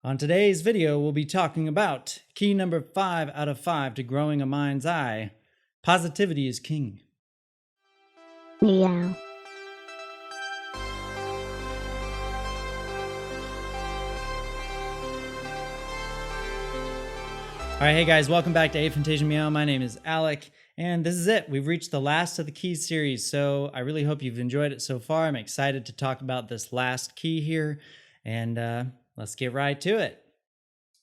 On today's video, we'll be talking about key number 5 out of 5 to growing a mind's eye. Positivity is king. Meow. All right, hey guys, welcome back to Aphantasia Meow. My name is Alec, and this is it. We've reached the last of the keys series, so I really hope you've enjoyed it so far. I'm excited to talk about this last key here, and let's get right to it.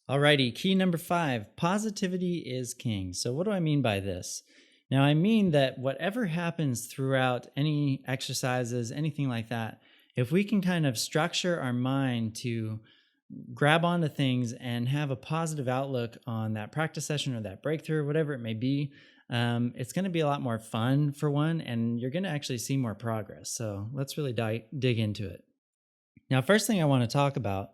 Alrighty, key number 5, positivity is king. So what do I mean by this? Now, I mean that whatever happens throughout any exercises, anything like that, if we can kind of structure our mind to grab onto things and have a positive outlook on that practice session or that breakthrough, or whatever it may be, it's going to be a lot more fun for one, and you're going to actually see more progress. So let's really dig into it. Now, first thing I want to talk about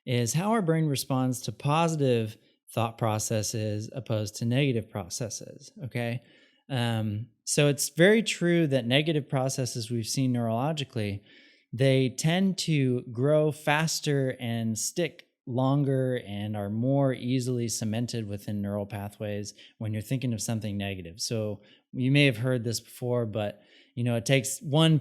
is how our brain responds to positive thought processes opposed to negative processes, okay? So it's very true that negative processes we've seen neurologically, they tend to grow faster and stick longer and are more easily cemented within neural pathways when you're thinking of something negative. So you may have heard this before, but it takes 10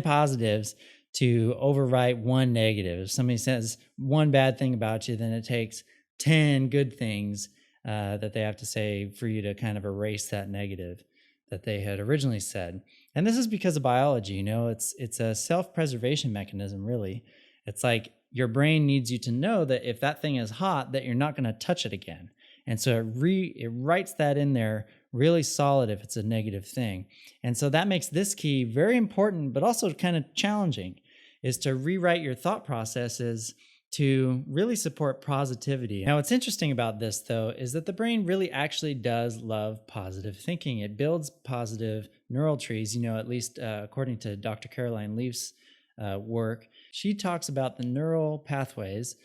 positives to overwrite one negative. If somebody says one bad thing about you, then it takes 10 good things that they have to say for you to kind of erase that negative that they had originally said. And this is because of biology. It's a self-preservation mechanism, really. It's like your brain needs you to know that if that thing is hot, that you're not going to touch it again. And so it writes that in there really solid if it's a negative thing. And so that makes this key very important, but also kind of challenging, is to rewrite your thought processes to really support positivity. Now, what's interesting about this, though, is that the brain really actually does love positive thinking. It builds positive neural trees, at least according to Dr. Caroline Leaf's work. She talks about the neural pathways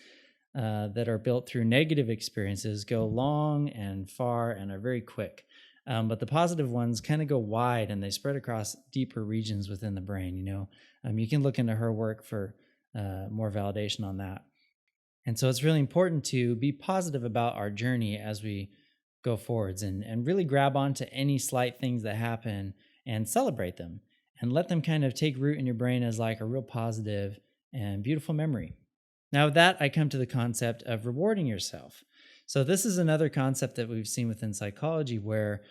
that are built through negative experiences go long and far and are very quick. But the positive ones kind of go wide and they spread across deeper regions within the brain. You can look into her work for more validation on that. And so it's really important to be positive about our journey as we go forwards and really grab onto any slight things that happen and celebrate them and let them kind of take root in your brain as like a real positive and beautiful memory. Now, with that, I come to the concept of rewarding yourself. So this is another concept that we've seen within psychology where,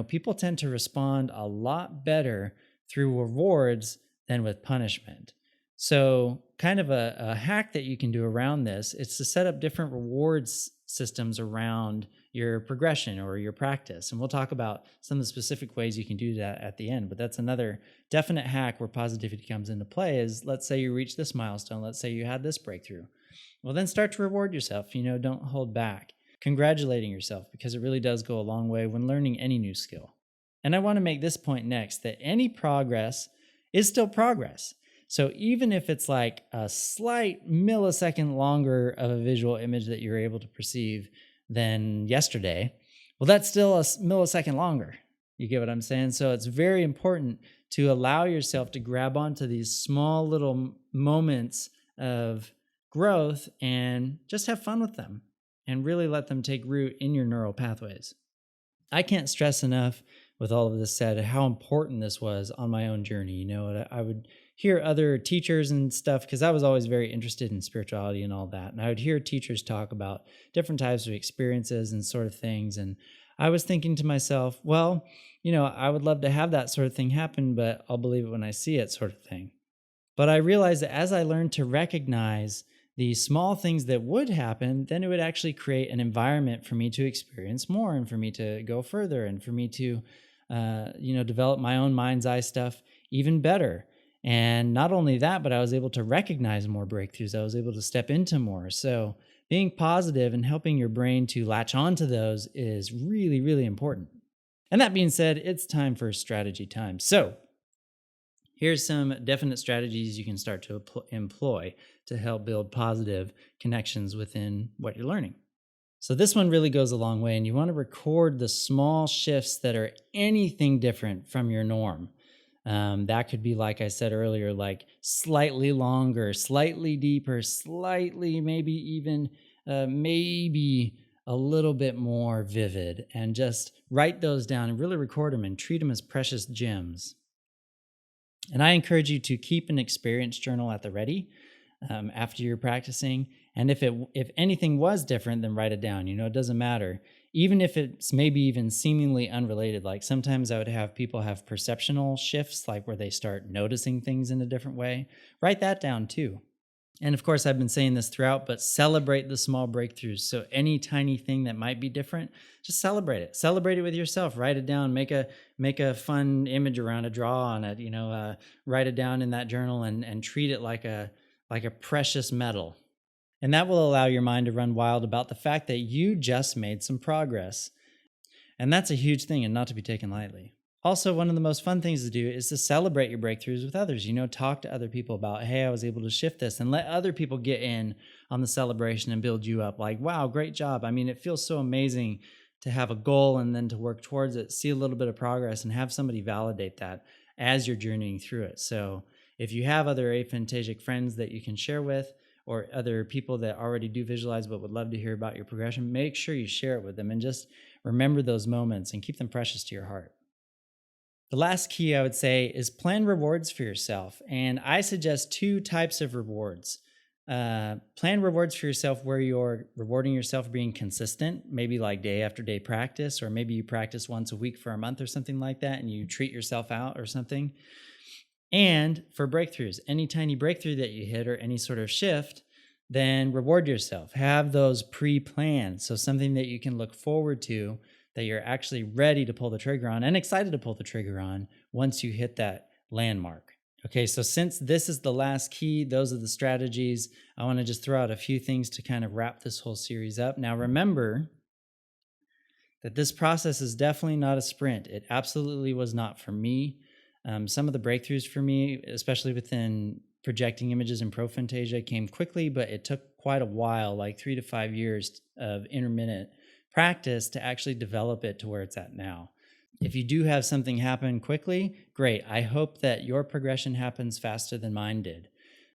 people tend to respond a lot better through rewards than with punishment. So kind of a hack that you can do around this is to set up different rewards systems around your progression or your practice. And we'll talk about some of the specific ways you can do that at the end. But that's another definite hack where positivity comes into play is, let's say you reach this milestone. Let's say you had this breakthrough. Well, then start to reward yourself. Don't hold back. Congratulating yourself, because it really does go a long way when learning any new skill. And I want to make this point next, that any progress is still progress. So even if it's like a slight millisecond longer of a visual image that you're able to perceive than yesterday, well, that's still a millisecond longer. You get what I'm saying? So it's very important to allow yourself to grab onto these small little moments of growth and just have fun with them and really let them take root in your neural pathways. I can't stress enough, with all of this said, how important this was on my own journey. I would hear other teachers and stuff, because I was always very interested in spirituality and all that. And I would hear teachers talk about different types of experiences and sort of things. And I was thinking to myself, well, I would love to have that sort of thing happen, but I'll believe it when I see it, sort of thing. But I realized that as I learned to recognize the small things that would happen, then it would actually create an environment for me to experience more and for me to go further and for me to, develop my own mind's eye stuff even better. And not only that, but I was able to recognize more breakthroughs. I was able to step into more. So being positive and helping your brain to latch onto those is really, really important. And that being said, it's time for strategy time. So here's some definite strategies you can start to employ to help build positive connections within what you're learning. So this one really goes a long way, and you want to record the small shifts that are anything different from your norm. That could be, like I said earlier, like slightly longer, slightly deeper, slightly maybe even maybe a little bit more vivid, and just write those down and really record them and treat them as precious gems. And I encourage you to keep an experience journal at the ready after you're practicing. And if anything was different, then write it down. It doesn't matter. Even if it's maybe even seemingly unrelated. Like sometimes I would have people have perceptional shifts, like where they start noticing things in a different way. Write that down too. And of course, I've been saying this throughout, but celebrate the small breakthroughs. So any tiny thing that might be different, just celebrate it. Celebrate it with yourself. Write it down. Make a fun image around it. Draw on it. Write it down in that journal and treat it like a precious metal. And that will allow your mind to run wild about the fact that you just made some progress. And that's a huge thing and not to be taken lightly. Also, one of the most fun things to do is to celebrate your breakthroughs with others. Talk to other people about, hey, I was able to shift this, and let other people get in on the celebration and build you up. Like, wow, great job. I mean, it feels so amazing to have a goal and then to work towards it, see a little bit of progress, and have somebody validate that as you're journeying through it. So if you have other aphantasic friends that you can share with, or other people that already do visualize but would love to hear about your progression, make sure you share it with them and just remember those moments and keep them precious to your heart. The last key I would say is plan rewards for yourself. And I suggest two types of rewards. Plan rewards for yourself where you're rewarding yourself for being consistent, maybe like day after day practice, or maybe you practice once a week for a month or something like that, and you treat yourself out or something. And for breakthroughs, any tiny breakthrough that you hit or any sort of shift, then reward yourself. Have those pre-planned. So something that you can look forward to, that you're actually ready to pull the trigger on and excited to pull the trigger on once you hit that landmark. Okay, so since this is the last key, those are the strategies. I want to just throw out a few things to kind of wrap this whole series up. Now, remember that this process is definitely not a sprint. It absolutely was not for me. Some of the breakthroughs for me, especially within projecting images and prophantasia, came quickly, but it took quite a while, like 3 to 5 years of intermittent practice to actually develop it to where it's at now. If you do have something happen quickly, great. I hope that your progression happens faster than mine did.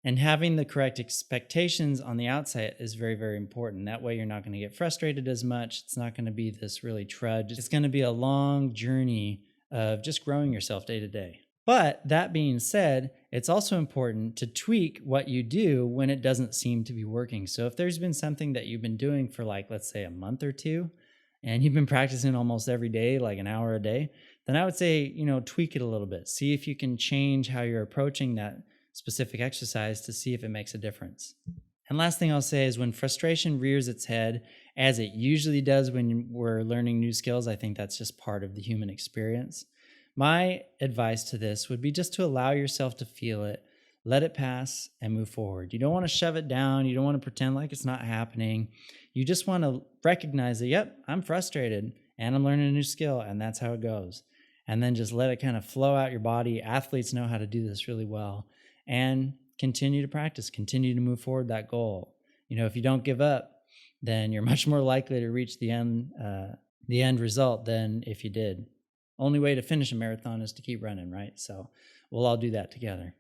And having the correct expectations on the outset is very, very important. That way you're not going to get frustrated as much. It's not going to be this really trudge. It's going to be a long journey of just growing yourself day to day. But that being said, it's also important to tweak what you do when it doesn't seem to be working. So if there's been something that you've been doing for like, let's say a month or two, and you've been practicing almost every day, like an hour a day, then I would say, tweak it a little bit. See if you can change how you're approaching that specific exercise to see if it makes a difference. And last thing I'll say is when frustration rears its head, as it usually does when we're learning new skills, I think that's just part of the human experience. My advice to this would be just to allow yourself to feel it, let it pass, and move forward. You don't want to shove it down. You don't want to pretend like it's not happening. You just want to recognize that, yep, I'm frustrated and I'm learning a new skill, and that's how it goes. And then just let it kind of flow out your body. Athletes know how to do this really well. And continue to practice, continue to move forward that goal. If you don't give up, then you're much more likely to reach the end result than if you did. Only way to finish a marathon is to keep running, right? So we'll all do that together.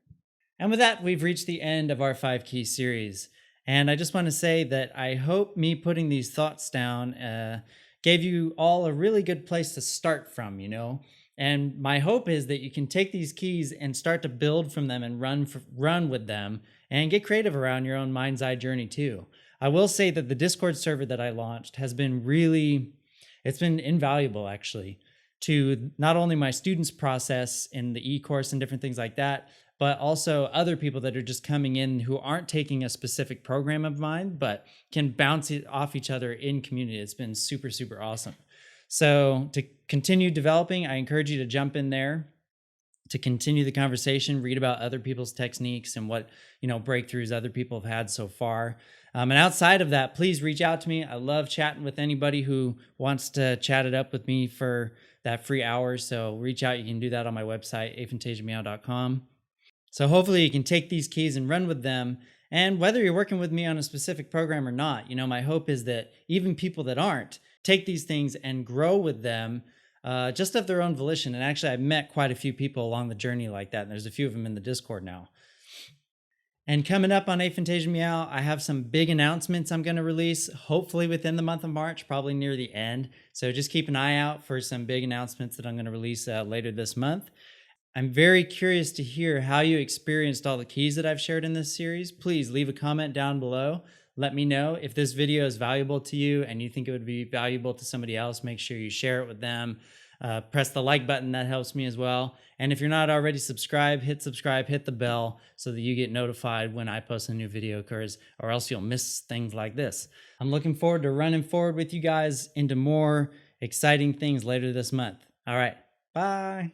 And with that, we've reached the end of our 5 key series. And I just want to say that I hope me putting these thoughts down gave you all a really good place to start from, And my hope is that you can take these keys and start to build from them and run with them and get creative around your own mind's eye journey too. I will say that the Discord server that I launched has been it's been invaluable actually to not only my students' process in the e-course and different things like that, but also other people that are just coming in who aren't taking a specific program of mine, but can bounce it off each other in community. It's been super, super awesome. So to continue developing, I encourage you to jump in there to continue the conversation, read about other people's techniques and what, breakthroughs other people have had so far. And outside of that, please reach out to me. I love chatting with anybody who wants to chat it up with me for that free hour. So reach out. You can do that on my website, aphantasiameow.com. So hopefully you can take these keys and run with them. And whether you're working with me on a specific program or not, my hope is that even people that aren't take these things and grow with them just of their own volition. And actually, I've met quite a few people along the journey like that. And there's a few of them in the Discord now. And coming up on Aphantasia Meow, I have some big announcements I'm going to release, hopefully within the month of March, probably near the end. So just keep an eye out for some big announcements that I'm going to release later this month. I'm very curious to hear how you experienced all the keys that I've shared in this series. Please leave a comment down below. Let me know if this video is valuable to you and you think it would be valuable to somebody else. Make sure you share it with them. Press the like button, that helps me as well. And if you're not already subscribed, hit the bell so that you get notified when I post a new video occurs, or else you'll miss things like this. I'm looking forward to running forward with you guys into more exciting things later this month. All right, bye.